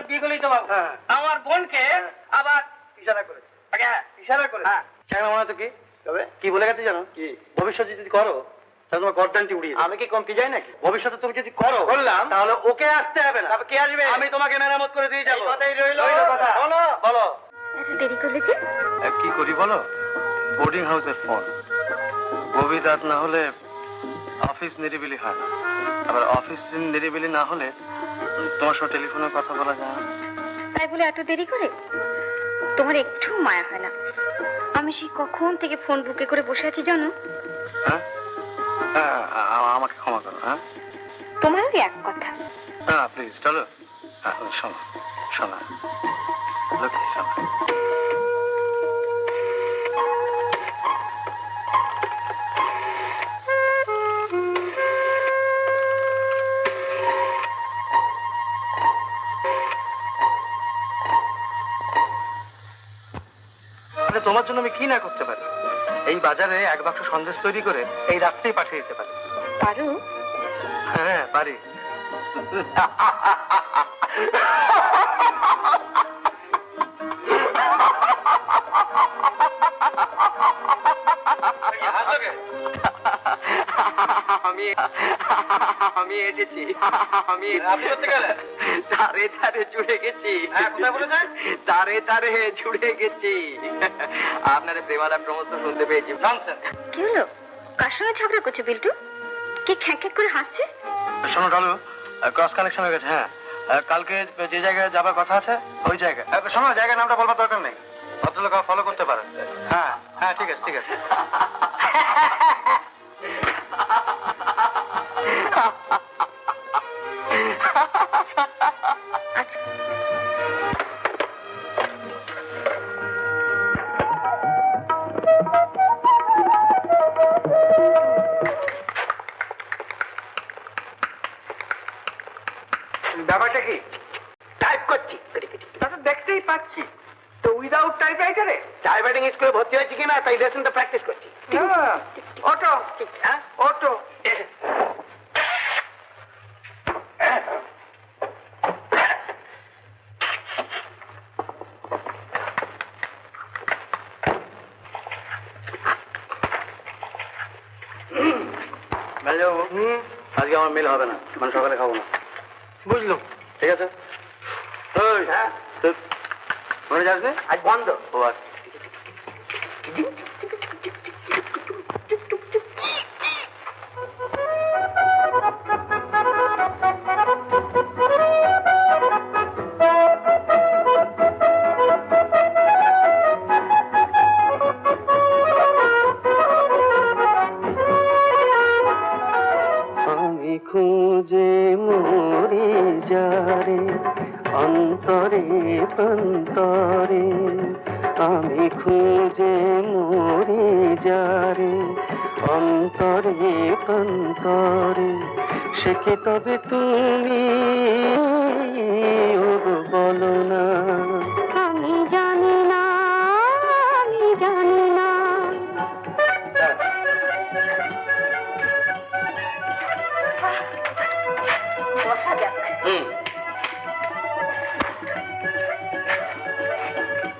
বিয়ে করলেই তো বাবু আমার বোনকে আবার ইশারা করে ইশারা করে মনে তো কি তবে কি বলে গেছে জানো কি ভবিষ্যতে যদি করো তাহলে তোমার গর্দানটি উড়িয়ে আমি কি কমতি যাই নাকি ভবিষ্যতে তুমি যদি করো বললাম তাহলে ওকে আসতে হবে না কে আসবে আমি তোমাকে মেরামত করে দিয়ে যাবো কথাই রইল বলো বলো দেরি করলে যে কি করি বলো বোর্ডিং হাউসের ফোন গভীর রাত না হলে অফিস নিরিবিলি হয় না আবার অফিস নিরিবিলি না হলে তোমার সাথে টেলিফোনে কথা বলা যায় না তাই বলে এত দেরি করে তোমার একটু মায়া হয় না আমি সেই কখন থেকে ফোন বুকে করে বসে আছি জানো হ্যাঁ আমাকে ক্ষমা করো হ্যাঁ তোমারও এক কথা হ্যাঁ প্লিজ চলো শোনো শোনা লক্ষ্মী শোনা তোমার জন্য আমি কি না করতে পারি এই বাজারে এক বাক্স সন্দেশ তৈরি করে এই রাত্রেই পাঠিয়ে দিতে পারি পারো হ্যাঁ পারি আমি এসেছি আমি তারে তারে জুড়ে গেছি তারে তারে জুড়ে গেছি আপনার প্রেমালাপ সমস্ত শুনতে পেয়েছি কি হলো কার সঙ্গে ঝগড়া করছে বিল্টু কি খ্যাঁক খ্যাঁক করে হাসছে শোনো ডালু ক্রস কানেকশন হয়ে গেছে হ্যাঁ কালকে যে জায়গায় যাবার কথা আছে ওই জায়গায় শোনো জায়গার নামটা বলবার দরকার নেই ভদ্রলোক ফলো করতে পারেন হ্যাঁ হ্যাঁ ঠিক আছে ঠিক আছে আচ্ছা ব্যাপারটা কি টাইপ করছি দেখতেই পাচ্ছি তো উইদাউট টাইপ রাইটারে টাইপ রাইটিং স্কুলে ভর্তি হয়েছি কিনা তাই লেসনটা প্র্যাকটিস করছি অটো অটো আজকে আমার মিল হবে না মানে সকালে খাবো না বুঝলো ঠিক আছে হ্যাঁ মনে যাসবে আজ বন্ধ ও আচ্ছা খুঁজে মরে যারে অন্তরে অন্তরে আমি খুঁজে মরে যারে অন্তরে অন্তরে সে কে তবে তুমি বলো না আমি জানি না আমি জানি না বসা যাক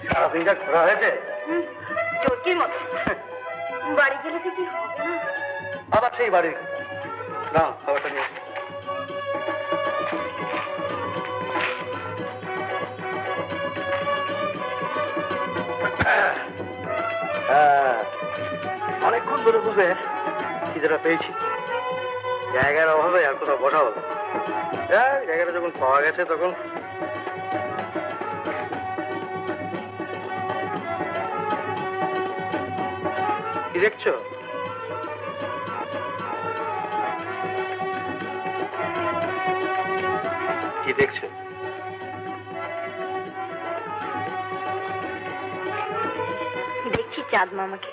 সারাদিনটা ঘোরা হয়েছে চোরকির মতো বাড়ি গেলে তো কি হবে না আবার সেই বাড়ি না খাবারটা নিয়ে অনেকক্ষণ ধরে বুঝে খিদেটা পেয়েছি জায়গার অভাবে আর কোথাও বসা হলো জায়গাটা যখন পাওয়া গেছে তখন কি দেখছো কি দেখছো দেখছি চাঁদ মামাকে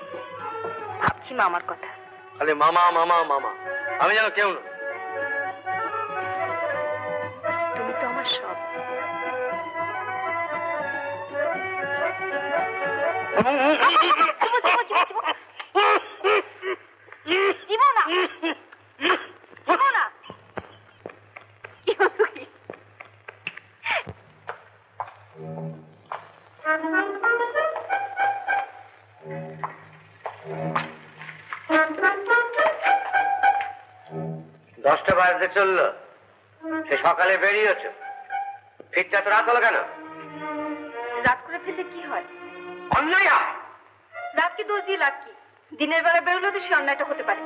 ভাবছি মামার কথা খালি মামা মামা মামা আমি যেন কেউ না তুমি তো আমার সব দশটা বাজতে চললো, সে সকালে বেরিয়েছে, ফিরতে এত রাত হলো কেন? রাত করে ফেললে কি হয়? অন্যায় হয়। রাতকে দোষ দিয়ে লাভ কি? দিনের বেলা বেরোলে তো সে অন্যায়টা হতে পারে।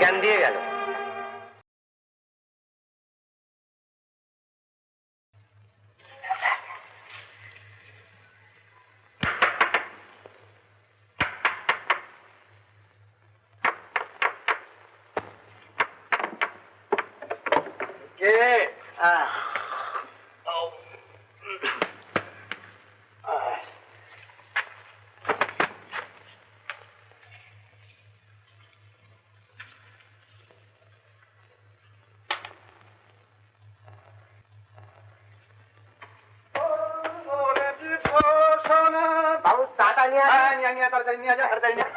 জ্ঞান দিয়ে গেল। বাবু চাটা নিয়ে নিয়ে তাড়াতাড়ি নিয়ে যা, তাড়াতাড়ি নিয়ে।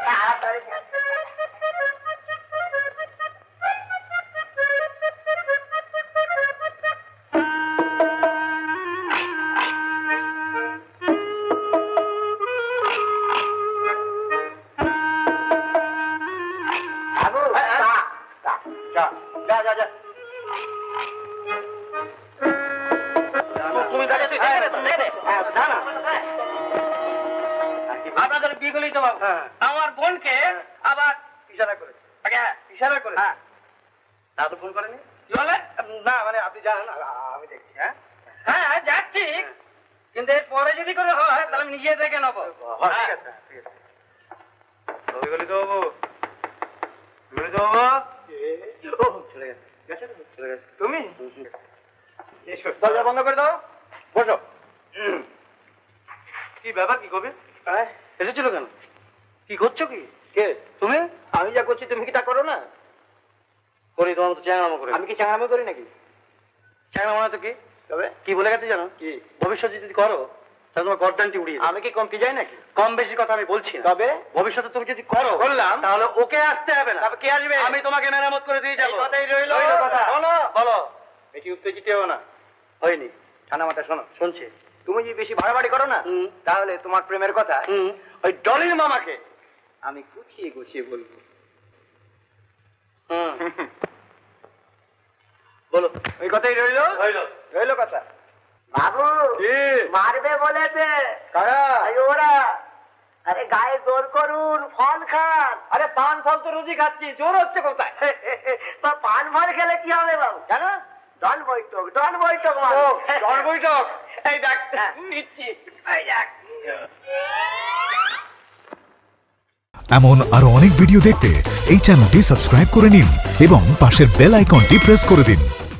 আপনাদের বিয়ে করলেই তো বাবু আমার বোনকে আবার ইশারা করে ইশারা করে তা তো ফোন করেনি। কি বলে? না মানে আপনি জানেন, আমি দেখছি। হ্যাঁ হ্যাঁ যাচ্ছি, কিন্তু এর পরে যদি করে হয় তাহলে আমি নিজে দেখে নেবো। ঠিক আছে ঠিক আছে। চলে গেছে চলে গেছে চলে গেছে। তুমি দরজা বন্ধ করে দাও, বসো। কি ব্যাপার, কি করবে? এসেছিল কেন? কি করছো? কি কে তুমি? আমি যা করছি তুমি কি তা করো না? করি, তোমার মতো চ্যাংরামো করে। আমি কি চ্যাংরামো করি নাকি? চ্যাংরামো না তো কি? তবে কি বলে গেছে জানো? কি ভবিষ্যতে যদি করো তাহলে তোমার গর্দানটি উড়িয়ে। আমি কি কম কি যাই নাকি? কম বেশি কথা আমি বলছি না। তবে ভবিষ্যতে তুমি যদি করো বললাম তাহলে ওকে আসতে হবে না। তবে কে আসবে? আমি তোমাকে মেরামত করে দিয়ে যাবো। কথাই রইলো। বলো বলো, বেশি উত্তেজিত হও না। হয়নি, ঠান্ডা মাথা শোনো। শুনছি। তুমি যদি বেশি বাড়াবাড়ি করো না তাহলে তোমার প্রেমের কথা ওই ডলির মামাকে আমি গুছিয়ে গুছিয়ে বলবো। বলো, ওই কথাই রইলো। রইলো কথা। বাবু মারবে বলেছে কারা? ওরা। আরে গায়ে জোর করুন, ফল খান। আরে পান ফল তো রোজই খাচ্ছি, জোর হচ্ছে কোথায়? তা পান ফল খেলে কি হবে বাবু? কেন? ডন বৈঠক ও, ডন বৈঠক। এই দেখ নিচ্ছি, এই দেখ। এমন আরো অনেক ভিডিও দেখতে এই চ্যানেলটি সাবস্ক্রাইব করে নিন এবং পাশের বেল আইকনটি প্রেস করে দিন।